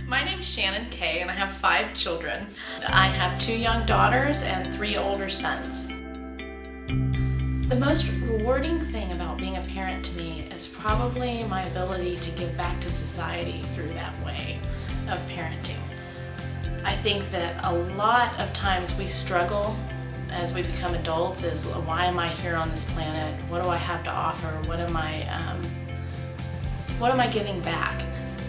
My name's Shannon Kay, and I have 5 children. I have 2 young daughters and 3 older sons. The most rewarding thing about being a parent to me is probably my ability to give back to society through that way of parenting. I think that a lot of times we struggle as we become adults is, why am I here on this planet? What do I have to offer? What am I giving back?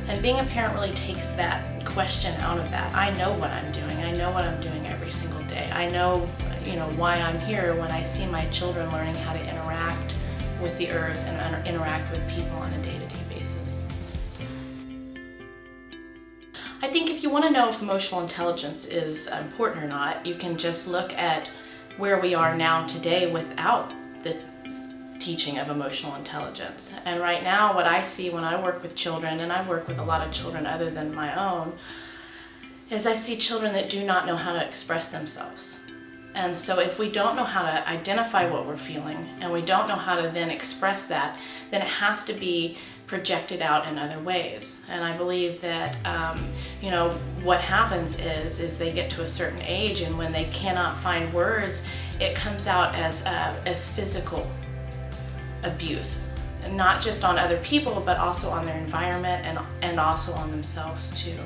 And being a parent really takes that question out of that. I know what I'm doing. I know what I'm doing every single day. I know, why I'm here when I see my children learning how to interact with the earth and interact with people on a day-to-day basis. I think if you want to know if emotional intelligence is important or not, you can just look at where we are now today without the teaching of emotional intelligence. And right now what I see when I work with children, and I work with a lot of children other than my own, is I see children that do not know how to express themselves. And so if we don't know how to identify what we're feeling, and we don't know how to then express that, then it has to be projected out in other ways. And I believe that what happens is they get to a certain age, and when they cannot find words, it comes out as physical abuse, and not just on other people, but also on their environment and also on themselves too.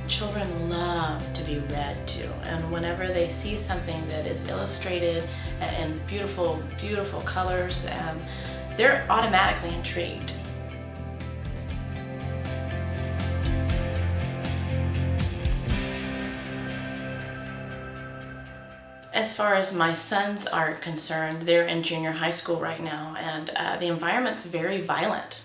Children love to be read to, and whenever they see something that is illustrated in beautiful, beautiful colors, they're automatically intrigued. As far as my sons are concerned, they're in junior high school right now, and the environment's very violent.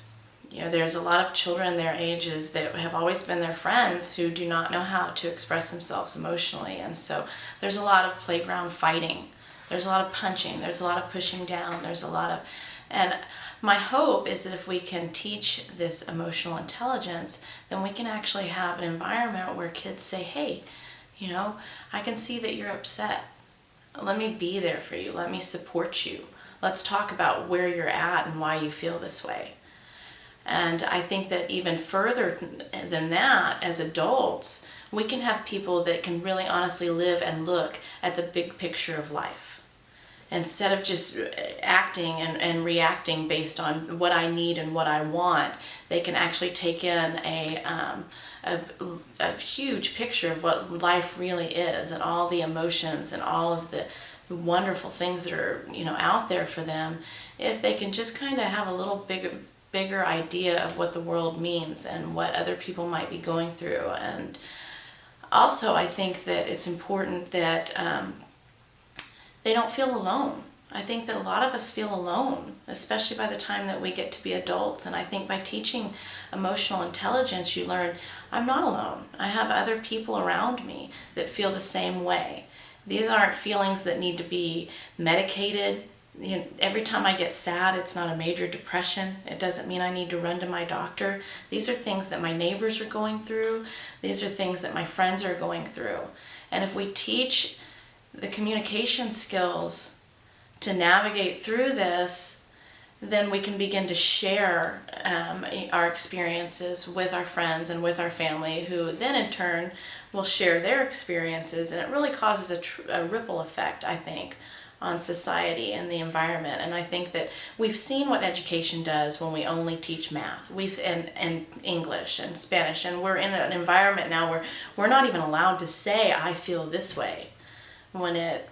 There's a lot of children their ages that have always been their friends who do not know how to express themselves emotionally, and so there's a lot of playground fighting, there's a lot of punching, there's a lot of pushing down, and my hope is that if we can teach this emotional intelligence, then we can actually have an environment where kids say, hey, I can see that you're upset. Let me be there for you. Let me support you. Let's talk about where you're at and why you feel this way. And I think that even further than that, as adults, we can have people that can really honestly live and look at the big picture of life. Instead of just acting and reacting based on what I need and what I want, they can actually take in a huge picture of what life really is, and all the emotions and all of the wonderful things that are out there for them, if they can just kind of have a little bigger idea of what the world means and what other people might be going through. And also I think that it's important that they don't feel alone. I think that a lot of us feel alone, especially by the time that we get to be adults. And I think by teaching emotional intelligence, you learn, I'm not alone. I have other people around me that feel the same way. These aren't feelings that need to be medicated. Every time I get sad, it's not a major depression. It doesn't mean I need to run to my doctor. These are things that my neighbors are going through. These are things that my friends are going through. And if we teach the communication skills to navigate through this, then we can begin to share our experiences with our friends and with our family, who then in turn will share their experiences, and it really causes a ripple effect, I think, on society and the environment. And I think that we've seen what education does when we only teach math and English and Spanish, and we're in an environment now where we're not even allowed to say I feel this way when it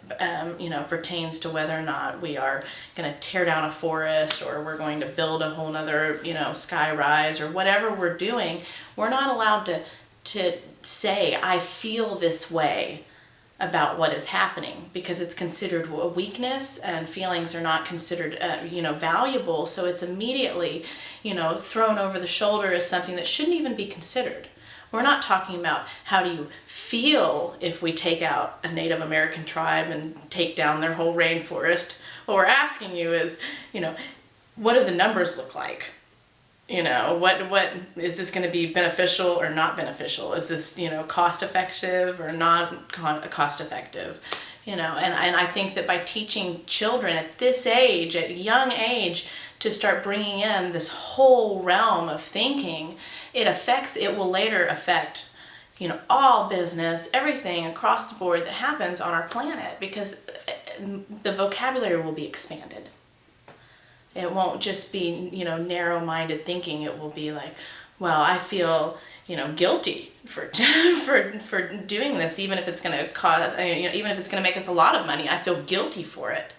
pertains to whether or not we are going to tear down a forest, or we're going to build a whole nother sky rise, or whatever we're doing. We're not allowed to say I feel this way about what is happening, because it's considered a weakness, and feelings are not considered valuable, so it's immediately thrown over the shoulder as something that shouldn't even be considered. We're not talking about how do you feel if we take out a Native American tribe and take down their whole rainforest. What we're asking you is, what do the numbers look like? What is this going to be beneficial or not beneficial? Is this, cost effective or not cost effective? And I think that by teaching children at this age, at a young age, to start bringing in this whole realm of thinking, it will later affect, all business, everything across the board that happens on our planet, because the vocabulary will be expanded. It won't just be, narrow-minded thinking. It will be like, well, I feel, guilty for for doing this, even if it's going to cause, even if it's going to make us a lot of money. I feel guilty for it.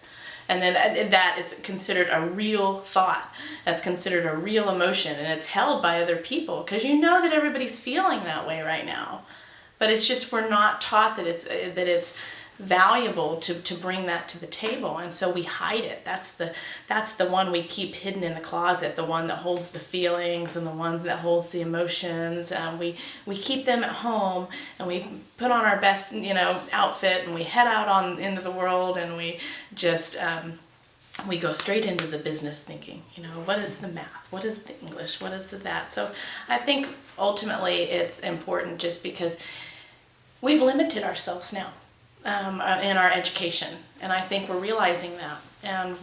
And then that is considered a real thought. That's considered a real emotion, and it's held by other people, because that everybody's feeling that way right now. But it's just, we're not taught that it's valuable to bring that to the table, and so we hide it. That's the one we keep hidden in the closet, the one that holds the feelings and the one that holds the emotions. We keep them at home, and we put on our best outfit, and we head out into the world, and we just we go straight into the business thinking. What is the math? What is the English? What is the that? So I think ultimately it's important, just because we've limited ourselves now in our education, and I think we're realizing that. And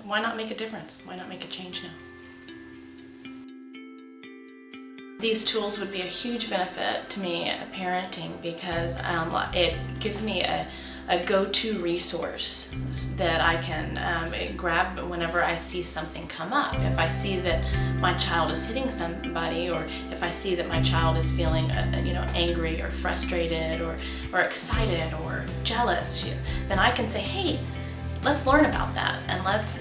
why not make a difference? Why not make a change now? These tools would be a huge benefit to me at parenting, because it gives me a go-to resource that I can grab whenever I see something come up. If I see that my child is hitting somebody, or if I see that my child is feeling angry or frustrated or excited or jealous, then I can say, hey, let's learn about that, and let's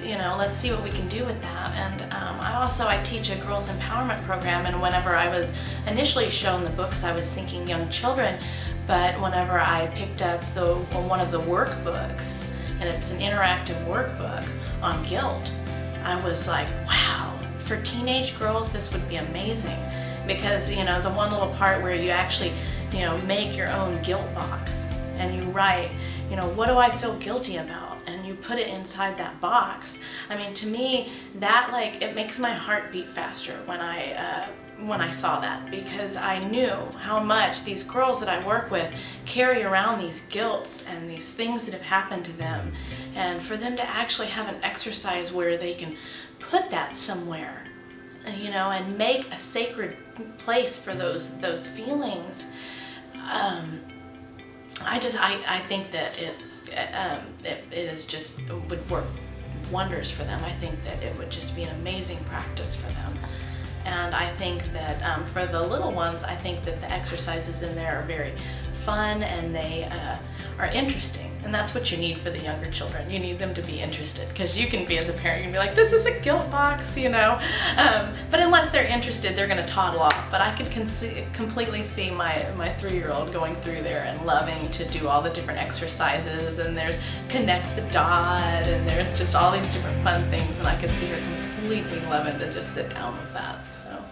see what we can do with that. And I teach a girls empowerment program, and whenever I was initially shown the books, I was thinking young children. But whenever I picked up one of the workbooks, and it's an interactive workbook on guilt, I was like, wow, for teenage girls this would be amazing. Because the one little part where you actually make your own guilt box, and you write, what do I feel guilty about? And you put it inside that box. I mean, to me, that it makes my heart beat faster when I saw that, because I knew how much these girls that I work with carry around these guilts and these things that have happened to them, and for them to actually have an exercise where they can put that somewhere, and make a sacred place for those feelings. I think that it is just, would work wonders for them. I think that it would just be an amazing practice for them. And I think that for the little ones, I think that the exercises in there are very fun, and they are interesting. And that's what you need for the younger children. You need them to be interested, because you can be, as a parent, you can be like, this is a guilt box, But unless they're interested, they're going to toddle off. But I could completely see my 3-year-old going through there and loving to do all the different exercises, and there's connect the dot, and there's just all these different fun things, and I could see her completely loving to just sit down with that. So.